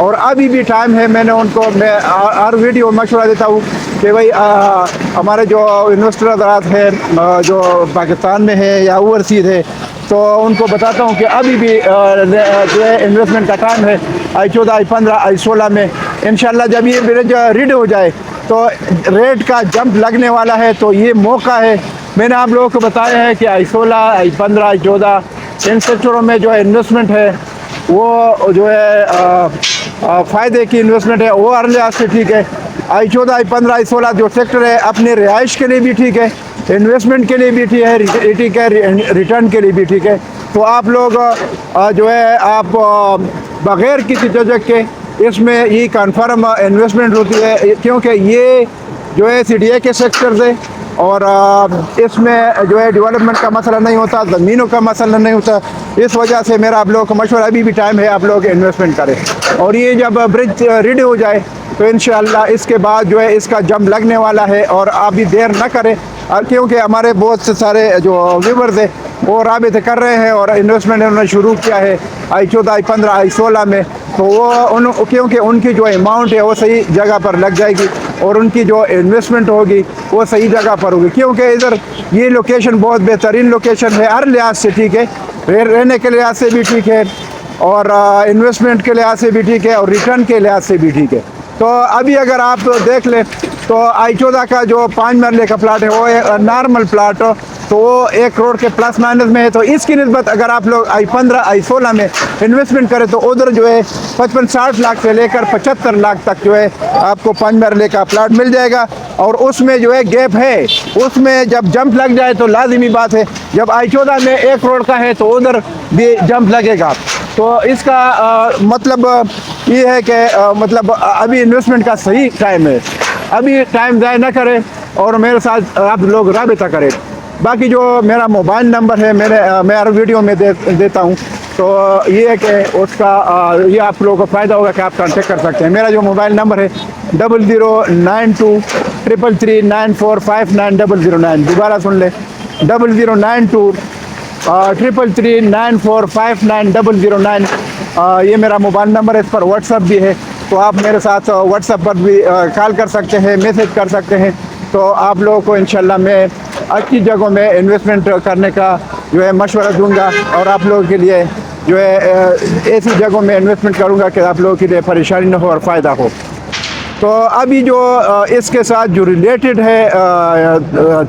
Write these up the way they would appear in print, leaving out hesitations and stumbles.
اور ابھی بھی ٹائم ہے. میں ہر ویڈیو مشورہ دیتا ہوں کہ بھائی ہمارے جو انویسٹر حضرات ہیں جو پاکستان میں ہے یا اوورسیز ہے, تو ان کو بتاتا ہوں کہ ابھی بھی جو ہے انویسٹمنٹ کا ٹائم ہے. I14, I15, I16 میں انشاءاللہ جب یہ برج ریڈی ہو جائے تو ریٹ کا جمپ لگنے والا ہے. تو یہ موقع ہے. میں نے آپ لوگوں کو بتایا ہے کہ I16, I15, I14 ان سیکٹروں میں جو ہے انویسٹمنٹ ہے وہ جو ہے فائدے کی انویسٹمنٹ ہے, وہ ہر لحاظ سے ٹھیک ہے. I14, I15, I16 جو سیکٹر ہے اپنے رہائش کے لیے بھی ٹھیک ہے, انویسٹمنٹ کے لیے بھی ٹھیک ہے, ریٹرن کے لیے بھی ٹھیک ہے. تو آپ لوگ جو ہے آپ بغیر کسی جھجک کے اس میں یہ کنفرم انویسٹمنٹ ہوتی ہے, کیونکہ یہ جو ہے CDA کے سیکٹرز ہے اور اس میں جو ہے ڈیولپمنٹ کا مسئلہ نہیں ہوتا, زمینوں کا مسئلہ نہیں ہوتا. اس وجہ سے میرا آپ لوگوں کو مشورہ, ابھی بھی ٹائم ہے, آپ لوگ انویسٹمنٹ کریں. اور یہ جب برج ریڈی ہو جائے تو انشاءاللہ اس کے بعد جو ہے اس کا جمپ لگنے والا ہے. اور آپ بھی دیر نہ کریں, کیونکہ ہمارے بہت سے سارے جو ویورز ہیں وہ رابطے کر رہے ہیں اور انویسٹمنٹ انہوں نے شروع کیا ہے I14, I15, I16 میں. تو وہ کیونکہ ان کی جو اماؤنٹ ہے وہ صحیح جگہ پر لگ جائے گی اور ان کی جو انویسٹمنٹ ہوگی وہ صحیح جگہ پر ہوگی, کیونکہ ادھر یہ لوکیشن بہت بہترین لوکیشن ہے, ہر لحاظ سے ٹھیک ہے, رہنے کے لحاظ سے بھی ٹھیک ہے اور انویسٹمنٹ کے لحاظ سے بھی ٹھیک ہے اور ریٹرن کے لحاظ سے بھی ٹھیک ہے. تو ابھی اگر آپ دیکھ لیں تو I14 کا جو 5 مرلے کا پلاٹ ہے وہ نارمل پلاٹ, تو وہ 1 کروڑ کے پلس مائنس میں ہے. تو اس کی نسبت اگر آپ لوگ I15, I16 میں انویسٹمنٹ کریں تو ادھر جو ہے 55-60 لاکھ سے لے کر 75 لاکھ تک جو ہے آپ کو 5 مرلے کا پلاٹ مل جائے گا. اور اس میں جو ہے گیپ ہے, اس میں جب جمپ لگ جائے تو لازمی بات ہے, جب I14 میں 1 کروڑ کا ہے تو ادھر بھی جمپ لگے گا. تو اس کا مطلب یہ ہے کہ مطلب ابھی انویسٹمنٹ کا صحیح ٹائم ہے, ابھی ٹائم ضائع نہ کریں اور میرے ساتھ آپ لوگ رابطہ کریں. باقی جو میرا موبائل نمبر ہے میں ہر ویڈیو میں دیتا ہوں, تو یہ ہے کہ اس کا یہ آپ لوگوں کو فائدہ ہوگا کہ آپ کانٹیکٹ کر سکتے ہیں. میرا جو موبائل نمبر ہے 009233945909. دوبارہ سن لیں 009233945909. یہ میرا موبائل نمبر ہے, اس پر واٹس ایپ بھی ہے, تو آپ میرے ساتھ واٹس ایپ پر بھی کال کر سکتے ہیں, میسیج کر سکتے ہیں. تو آپ لوگوں کو انشاءاللہ میں اچھی جگہوں میں انویسٹمنٹ کرنے کا جو ہے مشورہ دوں گا اور آپ لوگوں کے لیے جو ہے ایسی جگہوں میں انویسٹمنٹ کروں گا کہ آپ لوگوں کے لیے پریشانی نہ ہو اور فائدہ ہو. تو ابھی جو اس کے ساتھ جو ریلیٹڈ ہے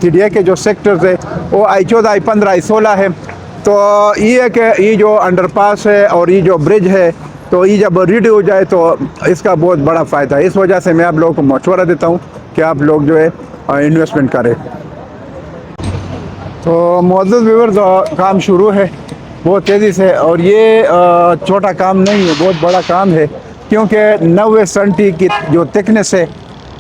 CDA کے جو سیکٹرز ہے وہ I14, I15, I16 ہے. تو یہ ہے کہ یہ جو انڈر پاس ہے اور یہ جو برج ہے تو یہ جب ریڈی ہو جائے تو اس کا بہت بڑا فائدہ ہے. اس وجہ سے میں آپ لوگوں کو مشورہ دیتا ہوں کہ آپ لوگ جو ہے انویسٹمنٹ کریں. تو معزز ویورز, کام شروع ہے بہت تیزی سے, اور یہ چھوٹا کام نہیں ہے, بہت بڑا کام ہے, کیونکہ 90 سینٹی کی جو تھکنس ہے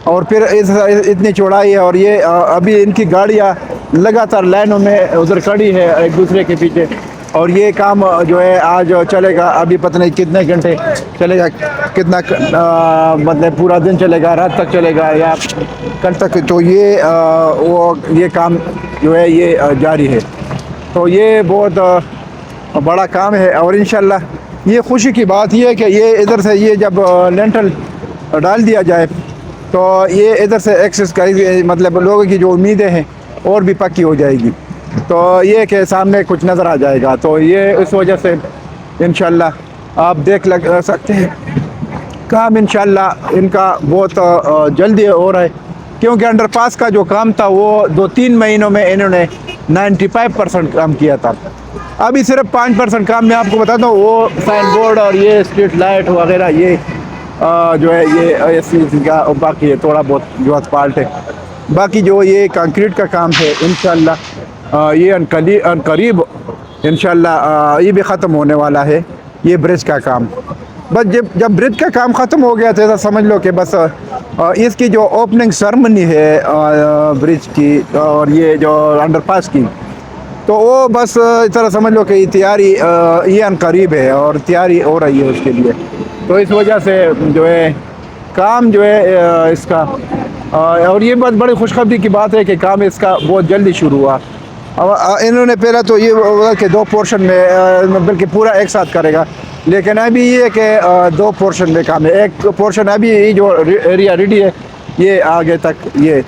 اور پھر اتنی چوڑائی ہے. اور یہ ابھی ان کی گاڑیاں لگاتار لائنوں میں ادھر کھڑی ہے ایک دوسرے کے پیچھے, اور یہ کام جو ہے آج چلے گا, ابھی پتہ نہیں کتنے گھنٹے چلے گا, کتنا مطلب پورا دن چلے گا, رات تک چلے گا یا کل تک. تو یہ کام جو ہے یہ جاری ہے. تو یہ بہت بڑا کام ہے, اور انشاءاللہ یہ خوشی کی بات یہ ہے کہ یہ ادھر سے یہ جب لینٹل ڈال دیا جائے تو یہ ادھر سے ایکسس مطلب لوگوں کی جو امیدیں ہیں اور بھی پکی ہو جائے گی. تو یہ کہ سامنے کچھ نظر آ جائے گا. تو یہ اس وجہ سے انشاءاللہ آپ دیکھ سکتے ہیں کام انشاءاللہ ان کا بہت جلدی ہو رہا ہے, کیونکہ انڈر پاس کا جو کام تھا وہ 2-3 مہینوں میں انہوں نے 95% کام کیا تھا. ابھی صرف 5% کام میں آپ کو بتاتا ہوں, وہ سائن بورڈ اور یہ اسٹریٹ لائٹ وغیرہ یہ جو ہے یہ کا باقی ہے, تھوڑا بہت جو اسپالٹ ہے. باقی جو یہ کنکریٹ کا کام ہے انشاءاللہ یہ ان قریب انشاءاللہ یہ بھی ختم ہونے والا ہے, یہ برج کا کام. بس جب برج کا کام ختم ہو گیا تھا سمجھ لو کہ بس اس کی جو اوپننگ سرمنی ہے برج کی اور یہ جو انڈر پاس کی, تو وہ بس اس طرح سمجھ لو کہ یہ تیاری یہ ان قریب ہے اور تیاری ہو رہی ہے اس کے لیے. تو اس وجہ سے جو ہے کام جو ہے اس کا, اور یہ بہت بڑی خوشخبری کی بات ہے کہ کام اس کا بہت جلدی شروع ہوا. انہوں نے پہلا تو یہ ہوگا کہ 2 پورشن میں بلکہ پورا ایک ساتھ کرے گا, لیکن ابھی یہ کہ دو پورشن میں کام ہے. ایک پورشن ابھی یہ جو ایریا ریڈی ہے یہ آگے تک یہ،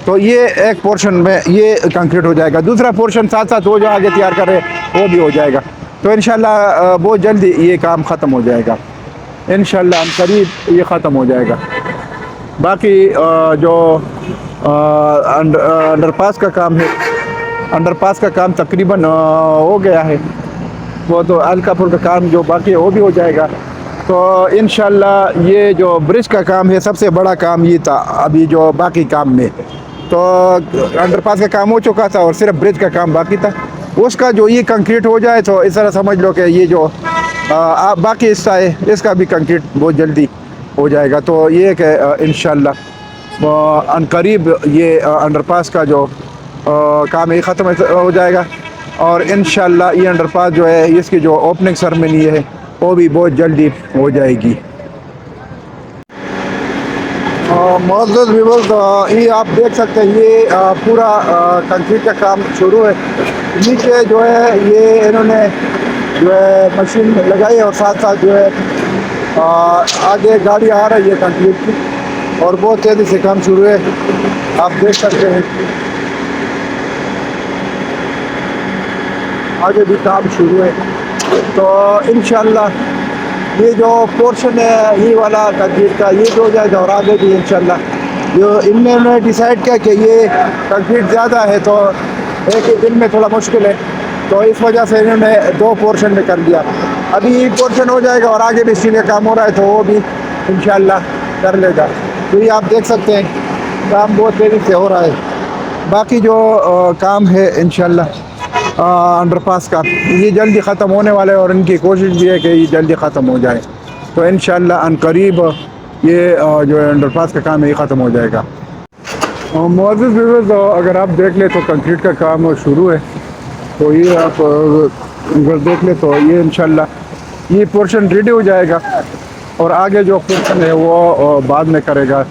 تو یہ ایک پورشن میں یہ کنکریٹ ہو جائے گا. دوسرا پورشن ساتھ ساتھ وہ جو آگے تیار کر رہے وہ بھی ہو جائے گا. تو انشاءاللہ بہت جلدی یہ کام ختم ہو جائے گا انشاءاللہ، ہم قریب یہ ختم ہو جائے گا. باقی جو انڈر پاس کا کام ہے، انڈر پاس کا کام تقریباً ہو گیا ہے. وہ تو ہلکا پھلکا کام جو باقی ہے وہ بھی ہو جائے گا. تو انشاءاللہ یہ جو برج کا کام ہے سب سے بڑا کام یہ تھا ابھی جو باقی کام میں. تو انڈر پاس کا کام ہو چکا تھا اور صرف برج کا کام باقی تھا. اس کا جو یہ کنکریٹ ہو جائے تو اس طرح سمجھ لو کہ یہ جو باقی حصہ ہے اس کا بھی کنکریٹ بہت جلدی ہو جائے گا. تو یہ کہ انشاءاللہ ان قریب یہ انڈر پاس کا جو کام یہ ختم ہو جائے گا. اور انشاءاللہ یہ انڈر پاس جو ہے اس کی جو اوپننگ سرمنی ہے وہ بھی بہت جلدی ہو جائے گی. معزز ویورز، یہ آپ دیکھ سکتے ہیں یہ پورا کنکریٹ کا کام شروع ہے. نیچے جو ہے یہ انہوں نے جو ہے مشین لگائی اور ساتھ ساتھ جو ہے آگے گاڑی آ رہی ہے کنکریٹ کی اور بہت تیزی سے کام شروع ہے. آپ دیکھ سکتے ہیں آگے بھی کام شروع ہے. تو انشاءاللہ یہ جو پورشن ہے یہ والا کنکریٹ کا یہ جو ہو جائے گا اور آگے بھی انشاءاللہ جو انہوں نے ڈیسائیڈ کیا کہ یہ کنکریٹ زیادہ ہے تو ایک ہی دن میں تھوڑا مشکل ہے، تو اس وجہ سے انہوں نے دو پورشن میں کر دیا. ابھی یہ پورشن ہو جائے گا اور آگے بھی اسٹیل کا کام ہو رہا ہے تو وہ بھی انشاءاللہ کر لے گا. تو یہ آپ دیکھ سکتے ہیں کام بہت تیزی سے ہو رہا ہے. باقی جو کام ہے انشاءاللہ انڈر پاس کا یہ جلدی ختم ہونے والے اور ان کی کوشش بھی ہے کہ یہ جلدی ختم ہو جائے. تو انشاءاللہ ان قریب یہ جو انڈر پاس کا کام ہے یہ ختم ہو جائے گا. معزز ویورز، اگر آپ دیکھ لیں تو کنکریٹ کا کام شروع ہے. تو یہ آپ اگر دیکھ لیں تو یہ انشاءاللہ یہ پورشن ریڈی ہو جائے گا اور آگے جو پورشن ہے وہ بعد میں کرے گا.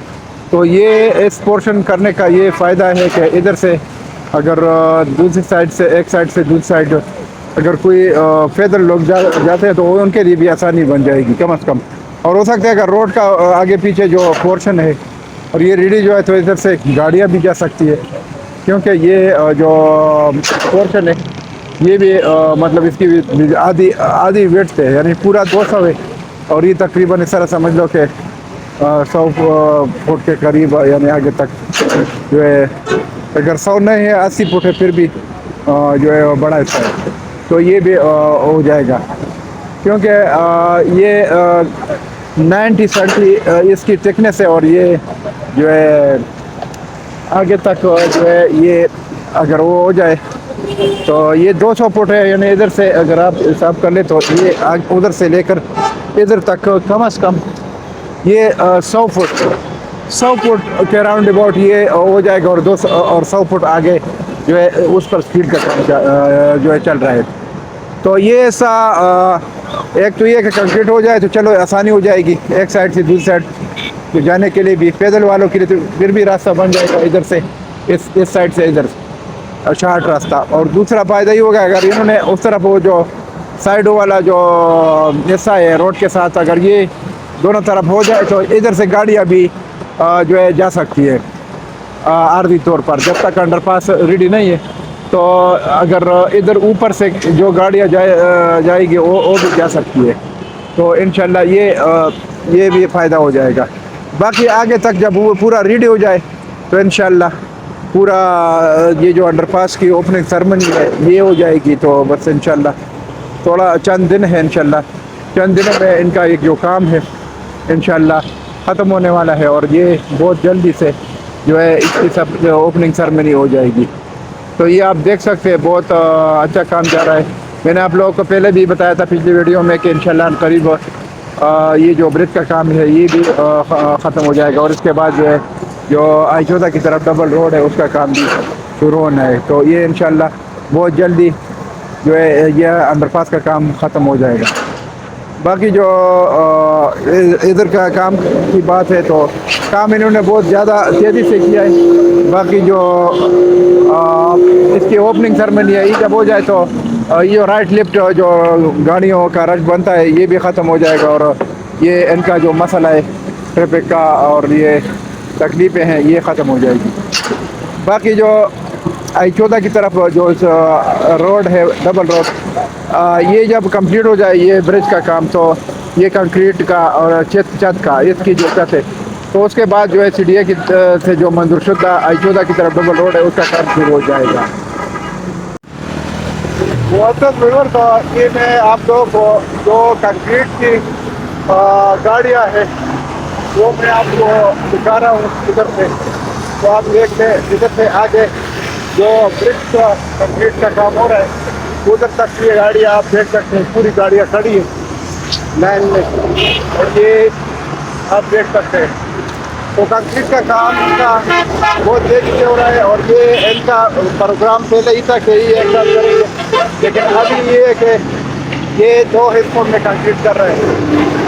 تو یہ اس پورشن کرنے کا یہ فائدہ ہے کہ ادھر سے اگر دوسری سائڈ سے ایک سائڈ سے دوسری سائڈ اگر کوئی پیدل لوگ جاتے ہیں تو وہ ان کے لیے بھی آسانی بن جائے گی کم از کم. اور ہو سکتا ہے اگر روڈ کا آگے پیچھے جو پورشن ہے اور یہ ریڈی جو ہے تو ادھر سے گاڑیاں بھی جا سکتی ہے، کیونکہ یہ جو پورشن ہے یہ بھی مطلب اس کی آدھی ویڈتھ ہے، یعنی پورا 200 ہے اور یہ تقریباً اس طرح سمجھ لو کہ 100 فٹ کے قریب یعنی آگے تک جو ہے اگر 100 نہیں ہے 80 فٹ ہے پھر بھی جو ہے بڑا حصہ ہے. تو یہ بھی ہو جائے گا کیونکہ یہ 90 سینٹی اس کی تھکنیس ہے اور یہ جو ہے آگے تک جو ہے یہ اگر وہ ہو جائے تو یہ 200 فٹ ہے، یعنی ادھر سے اگر آپ حساب کر لیں تو یہ ادھر سے لے کر ادھر تک کم از کم یہ 100 فٹ کے راؤنڈ اباؤٹ یہ ہو جائے گا. اور 100 فٹ آگے جو ہے اس پر سپیڈ کا کام جو ہے چل رہا ہے. تو یہ ایسا ایک تو یہ کہ کنکریٹ ہو جائے تو چلو آسانی ہو جائے گی ایک سائڈ سے دوسری سائڈ جانے کے لیے بھی، پیدل والوں کے لیے تو پھر بھی راستہ بن جائے گا ادھر سے اس سائڈ سے ادھر شارٹ راستہ. اور دوسرا فائدہ یہ ہوگا اگر انہوں نے اس طرف وہ جو سائڈوں والا جو حصہ ہے روڈ کے ساتھ اگر یہ دونوں طرف ہو جائے تو ادھر سے گاڑیاں بھی جو ہے جا سکتی ہے عارضی طور پر جب تک انڈر پاس ریڈی نہیں ہے. تو اگر ادھر اوپر سے جو گاڑیاں جائے گی وہ بھی جا سکتی ہے. تو انشاءاللہ یہ بھی فائدہ ہو جائے گا. باقی آگے تک جب وہ پورا ریڈی ہو جائے تو انشاءاللہ پورا یہ جو انڈر پاس کی اوپننگ سرمنی ہے یہ ہو جائے گی. تو بس انشاءاللہ تھوڑا چند دن ہے، انشاءاللہ چند دنوں میں ان کا ایک جو کام ہے انشاءاللہ ختم ہونے والا ہے اور یہ بہت جلدی سے جو ہے اس کی سب اوپننگ سرمنی ہو جائے گی. تو یہ آپ دیکھ سکتے ہیں بہت اچھا کام جا رہا ہے. میں نے آپ لوگوں کو پہلے بھی بتایا تھا پچھلی ویڈیو میں کہ انشاءاللہ قریب یہ جو برج کا کام ہے یہ بھی ختم ہو جائے گا اور اس کے بعد جو ہے جو آئی 14 کی طرف ڈبل روڈ ہے اس کا کام بھی شروع ہونا ہے. تو یہ انشاءاللہ بہت جلدی جو ہے یہ انڈر پاس کا کام ختم ہو جائے گا. باقی جو ادھر کا کام کی بات ہے تو کام انہوں نے بہت زیادہ تیزی سے کیا ہے. باقی جو اس کی اوپننگ سرمنی ہے یہ جب ہو جائے تو یہ رائٹ لیفٹ جو گاڑیوں کا رش بنتا ہے یہ بھی ختم ہو جائے گا، اور یہ ان کا جو مسئلہ ہے ٹریفک کا اور یہ تکلیفیں ہیں یہ ختم ہو جائے گی۔ باقی جو I14 کی طرف جو روڈ ہے ڈبل روڈ، یہ جب کمپلیٹ ہو جائے یہ برج کا کام، تو یہ کنکریٹ کا اور چھت کا اس کی جو چھت ہے، تو اس کے بعد جو ہے CDA کی سے جو منظور شدہ I14 کی طرف ڈبل روڈ ہے اس کا کام شروع ہو جائے گا۔ تو یہ میں آپ لوگوں کو جو کنکریٹ کی گاڑیاں ہیں وہ میں آپ کو دکھا رہا ہوں ادھر سے، تو آپ دیکھ لیں ادھر سے آگے جو برج کا کنکریٹ کا کام ہو رہا ہے ادھر تک یہ گاڑیاں آپ دیکھ سکتے ہیں، پوری گاڑیاں کھڑی ہیں لائن میں، اور یہ آپ دیکھ سکتے ہیں۔ تو کنکریٹ کا کام ان کا بہت تیزی سے ہو رہا ہے، اور یہ ان کا پروگرام پہلے ہی تھا کہ یہ ایک ساتھ کریں گے، لیکن ابھی یہ ہے کہ یہ 2 حصوں میں کنکریٹ کر رہے ہیں۔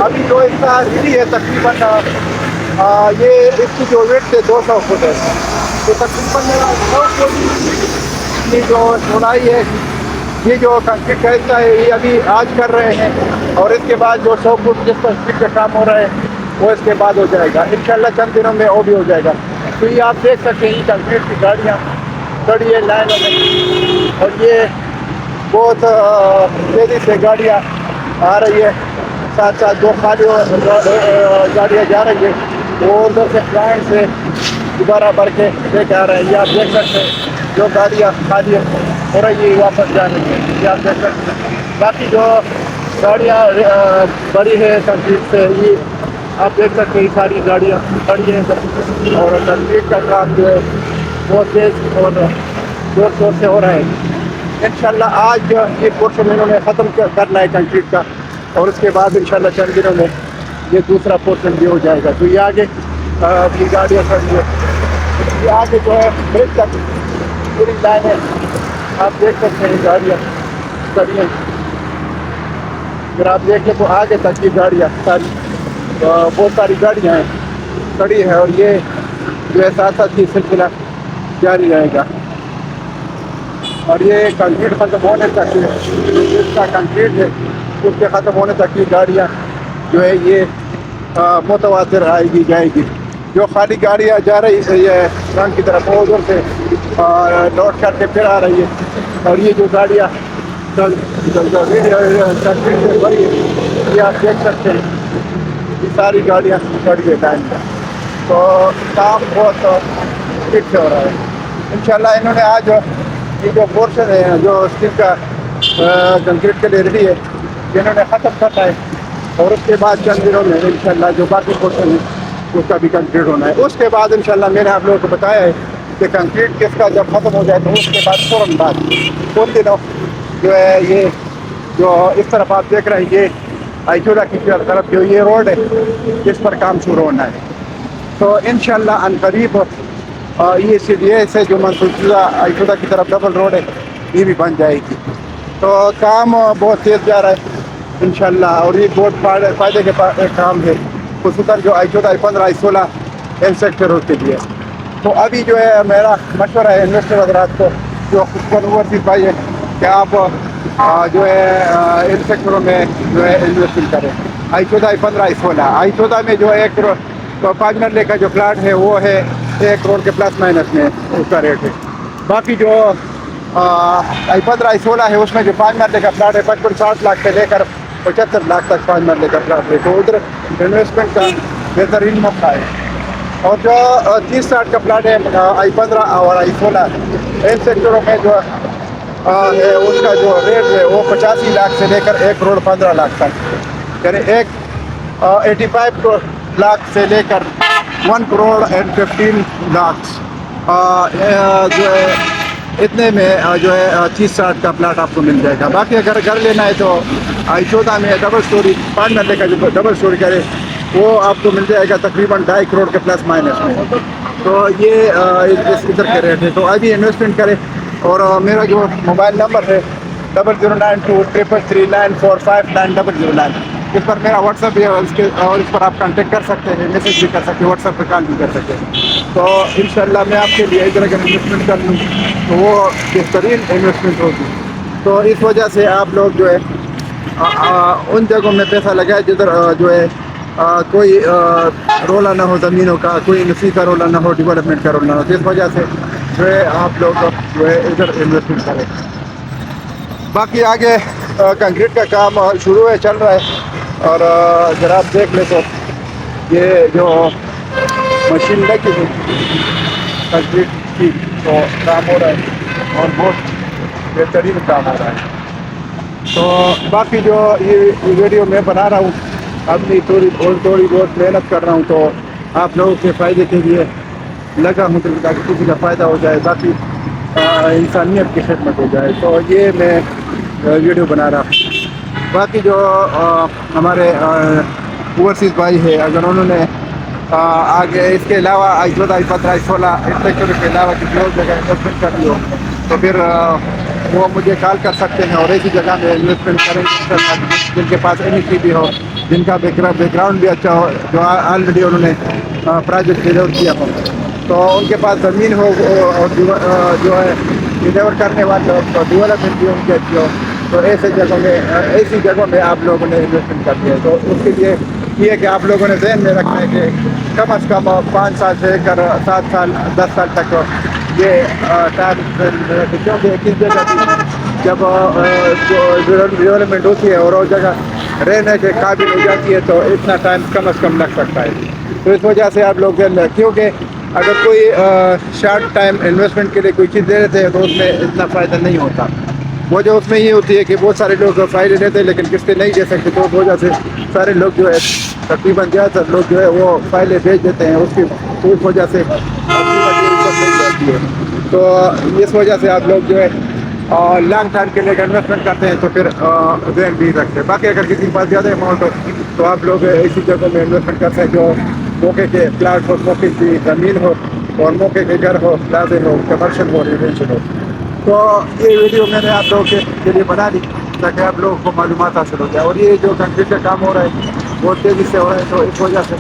ابھی جو اس کا ریڈی ہے تقریباً یہ اس کی جو ویٹ ہے 200 فٹ ہے، تو تقریباً 100 فٹ کی جو چوڑائی ہے یہ جو کنکریٹ کا حصہ ہے یہ ابھی آج کر رہے ہیں، اور اس کے بعد جو 100 فٹ جس پر اسپیڈ کا کام ہو رہا ہے وہ اس کے بعد ہو جائے گا انشاءاللہ، چند دنوں میں وہ بھی ہو جائے گا۔ تو یہ آپ دیکھ سکتے ہیں یہ کنکریٹ کی گاڑیاں کھڑی ہے لائنوں میں، اور یہ بہت تیزی سے گاڑیاں آ رہی ہے، ساتھ ساتھ 2 خالی گاڑیاں جا رہی ہے، وہ ادھر سے کلائنٹ سے دوبارہ بھر کے لے کے آ رہے ہیں۔ یہ آپ دیکھ سکتے ہیں جو گاڑیاں خالی ہو رہی ہے واپس جا رہی ہے، یہ آپ دیکھ سکتے ہیں۔ باقی جو گاڑیاں بڑی ہے کنکریٹ سے یہ آپ دیکھ سکتے ہیں ساری گاڑیاں کھڑی ہیں، اور کنکریٹ کا کام جو ہے بہت تیز اور زور شور سے ہو رہا ہے۔ انشاءاللہ آج یہ پورشن انہوں نے ختم کرنا ہے کنکریٹ کا، اور اس کے بعد انشاءاللہ چند دنوں میں یہ دوسرا پورشن بھی ہو جائے گا۔ تو یہ آگے یہ گاڑیاں کھڑی ہے، یہ آگے جو ہے برج تک پوری لائن ہے، آپ دیکھ سکتے ہیں گاڑیاں کھڑی ہیں، اگر آپ دیکھ لیں تو آگے تک یہ گاڑیاں ساری بہت ساری گاڑیاں ہیں کھڑی ہیں، اور یہ جو ہے ساتھ ساتھ یہ سلسلہ جاری رہے گا۔ اور یہ کنکریٹ ختم ہونے تک جس کا کنکریٹ ہے اس کے ختم ہونے تک یہ گاڑیاں جو ہے یہ متواتر آئے گی جائے گی۔ جو خالی گاڑیاں جا رہی ہے یہ فرنٹ کی طرف وہ ادھر سے لوڈ کر کے پھر آ رہی ہے، اور یہ جو گاڑیاں کنکریٹ سے بھری ہے یہ آپ دیکھ سکتے ہیں یہ ساری گاڑیاں کھڑی ہے ٹائم پر۔ تو کام بہت ٹھیک سے ہو رہا ہے انشاءاللہ۔ انہوں نے آج یہ جو پورشن ہے جو اسٹیل کا کنکریٹ کے لیے ریڈی ہے انہوں نے ختم کرنا ہے، اور اس کے بعد چند دنوں میں انشاءاللہ جو باقی پورشن ہے اس کا بھی کنکریٹ ہونا ہے۔ اس کے بعد انشاءاللہ میں نے آپ لوگوں کو بتایا ہے کہ کنکریٹ کس کا جب ختم ہو جائے تو اس کے بعد فوراً بعد ان دنوں جو ہے یہ جو اس طرف آپ دیکھ رہے ہیں یہ I14 کی طرف جو یہ روڈ ہے اس پر کام شروع ہونا ہے۔ تو انشاءاللہ عنقریب یہ CDA سے جو منصوبہ I14 کی طرف ڈبل روڈ ہے یہ بھی بن جائے گی۔ تو کام بہت تیز جا رہا ہے انشاءاللہ، اور یہ بہت فائدے کے کام ہے خصوصاً جو I14 I15 I16 ان سیکٹروں کے لیے۔ تو ابھی جو ہے میرا مشورہ ہے انویسٹر حضرات کو جو خود اوورسیز بھائی ہے کہ آپ جو ہے ان سیکٹروں میں جو ہے انویسٹمنٹ کریں۔ I14 I15 I16 I14 میں جو ہے 1 کروڑ 5 مرلے کا جو پلاٹ ہے وہ ہے 1 کروڑ کے پلس مائنس میں اس کا ریٹ ہے۔ باقی جو I15 I16 ہے اس میں جو 5 مرلے کا پلاٹ ہے 55-60 لاکھ سے لے کر 75 لاکھ تک 5 مرلے کا پلاٹ ہے، تو ادھر انویسٹمنٹ کا بہترین موقع ہے۔ اور جو 30-60 کا پلاٹ ہے I15 اور I16 ان سیکٹروں میں جو ہے اس کا جو ریٹ ہے وہ 85 لاکھ سے لے کر 1 کروڑ 15 لاکھ تک، یعنی 85 لاکھ سے لے کر 1 کروڑ 15 لاکھ جو ہے اتنے میں جو ہے 30-60 کا پلاٹ آپ کو مل جائے گا۔ باقی اگر گھر لینا ہے تو I14 میں ڈبل سٹوری 5 مرلے کا جو ڈبل سٹوری کرے وہ آپ کو مل جائے گا تقریباً 2.5 کروڑ کے پلس مائنس میں۔ تو یہ ادھر کے ریٹ ہے، تو ابھی انویسٹمنٹ کرے۔ اور میرا جو موبائل نمبر ہے 00923339459009 اس پر میرا واٹس ایپ ہے، اور اس پر آپ کانٹیکٹ کر سکتے ہیں، میسیج بھی کر سکتے ہیں، واٹس ایپ پہ کال بھی کر سکتے ہیں۔ تو انشاءاللہ میں آپ کے لیے ادھر اگر انویسٹمنٹ کر لوں تو وہ بہترین انویسٹمنٹ ہوگی۔ تو اس وجہ سے آپ لوگ جو ہے ان جگہوں میں پیسہ لگائے جدھر جو ہے کوئی رولا نہ ہو زمینوں کا، کوئی نفی کا رولا نہ ہو، ڈیولپمنٹ کا رولا نہ ہو. تو اس وجہ سے جو ہے آپ لوگ جو ہے ادھر انویسٹمنٹ کریں. باقی آگے کنکریٹ کا کام شروع ہے، چل رہا ہے. اور اگر آپ دیکھ لیں تو یہ جو مشین لگی ہے کنکریٹ کی تو کام ہو رہا ہے اور بہت بہترین کام ہو رہا ہے. تو باقی جو یہ ویڈیو میں بنا رہا ہوں اپنی تھوڑی بہت محنت کر رہا ہوں، تو آپ لوگوں کے فائدے کے لیے لگا ہوں تاکہ کسی کا فائدہ ہو جائے، باقی انسانیت کی خدمت ہو جائے. تو یہ میں ویڈیو بنا رہا ہوں. باقی جو ہمارے اوورسیز بھائی ہے، اگر انہوں نے آگے اس کے علاوہ 14 15 16 انسپیکٹر کے علاوہ کسی اور جگہ انویسٹمنٹ کرنی ہو تو پھر وہ مجھے کال کر سکتے ہیں اور ایسی جگہ میں انویسٹمنٹ کریں گے جن کے پاس NEC بھی ہو، جن کا بیک گراؤنڈ بھی اچھا ہو، جو آلریڈی انہوں نے پروجیکٹ ڈیلیور کیا ہو، تو ان کے پاس زمین ہو اور جو ہے ڈیلیور کرنے والے ڈیولپمنٹ بھی ان کی اچھی ہو. تو ایسی جگہوں میں آپ لوگوں نے انویسٹمنٹ کرنی ہے. تو اس کے لیے یہ کہ آپ لوگوں نے ذہن میں رکھنا ہے کہ کم از کم 5 سال سے لے کر 7 سال 10 سال تک یہ کیونکہ کس جگہ جب ڈیولپمنٹ ہوتی ہے اور وہ جگہ رہنے کے قابل ہو جاتی ہے تو اتنا ٹائم کم از کم لگ سکتا ہے. تو اس وجہ سے آپ لوگ ذہن میں، کیونکہ اگر کوئی شارٹ ٹائم انویسٹمنٹ کے لیے کوئی چیز دے دیتے ہیں تو اس میں اتنا فائدہ نہیں ہوتا. وجہ اس میں یہ ہوتی ہے کہ بہت سارے لوگ فائدے دیتے ہیں لیکن قسطیں نہیں دے سکتے، تو اس وجہ سے سارے لوگ جو ہے تقریباً زیادہ تر لوگ جو ہے وہ فائلیں بھیج دیتے ہیں، اس وجہ سے جاتی ہے. تو اس وجہ سے آپ لوگ جو ہے لانگ ٹائم کے لیے انویسٹمنٹ کرتے ہیں تو پھر ذہن بھی رکھتے ہیں. باقی اگر کسی کے پاس زیادہ اماؤنٹ ہو تو آپ لوگ ایسی جگہوں میں انویسٹمنٹ کرتے ہیں جو موقع کے پلاٹ ہو، موقع کی زمین ہو اور موقع کے گھر ہو، پلازے ہو، کمرشل ہو، ریزیڈینشل ہو. تو یہ ویڈیو میں نے آپ لوگوں کے لیے بنا دی تاکہ آپ لوگوں کو معلومات حاصل ہو جائے. اور یہ جو کنکریٹ کا کام ہو رہا ہے بہت تیزی سے ہو رہا ہے، تو اس وجہ سے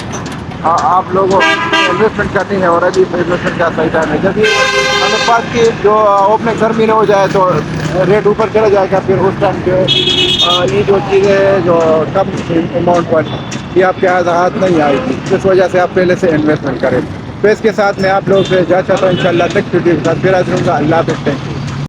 آپ لوگوں کو انویسٹمنٹ کرنی ہے اور ابھی انویسٹمنٹ کا صحیح ٹائم ہے. جب یہ بات کی جو اوپننگ زمین ہو جائے تو ریٹ اوپر چلا جائے گا، پھر اس ٹائم جو یہ جو چیزیں جو کم اماؤنٹ پر یہ آپ کے ہاتھ نہیں آئے گی، اس وجہ سے آپ پہلے سے انویسٹمنٹ کریں. تو اس کے ساتھ میں آپ لوگ سے جا چاہتا ہوں انشاءاللہ نیکسٹ ویڈیو کے ساتھ پھر حاضر ہوں گا. اللہ حافظ.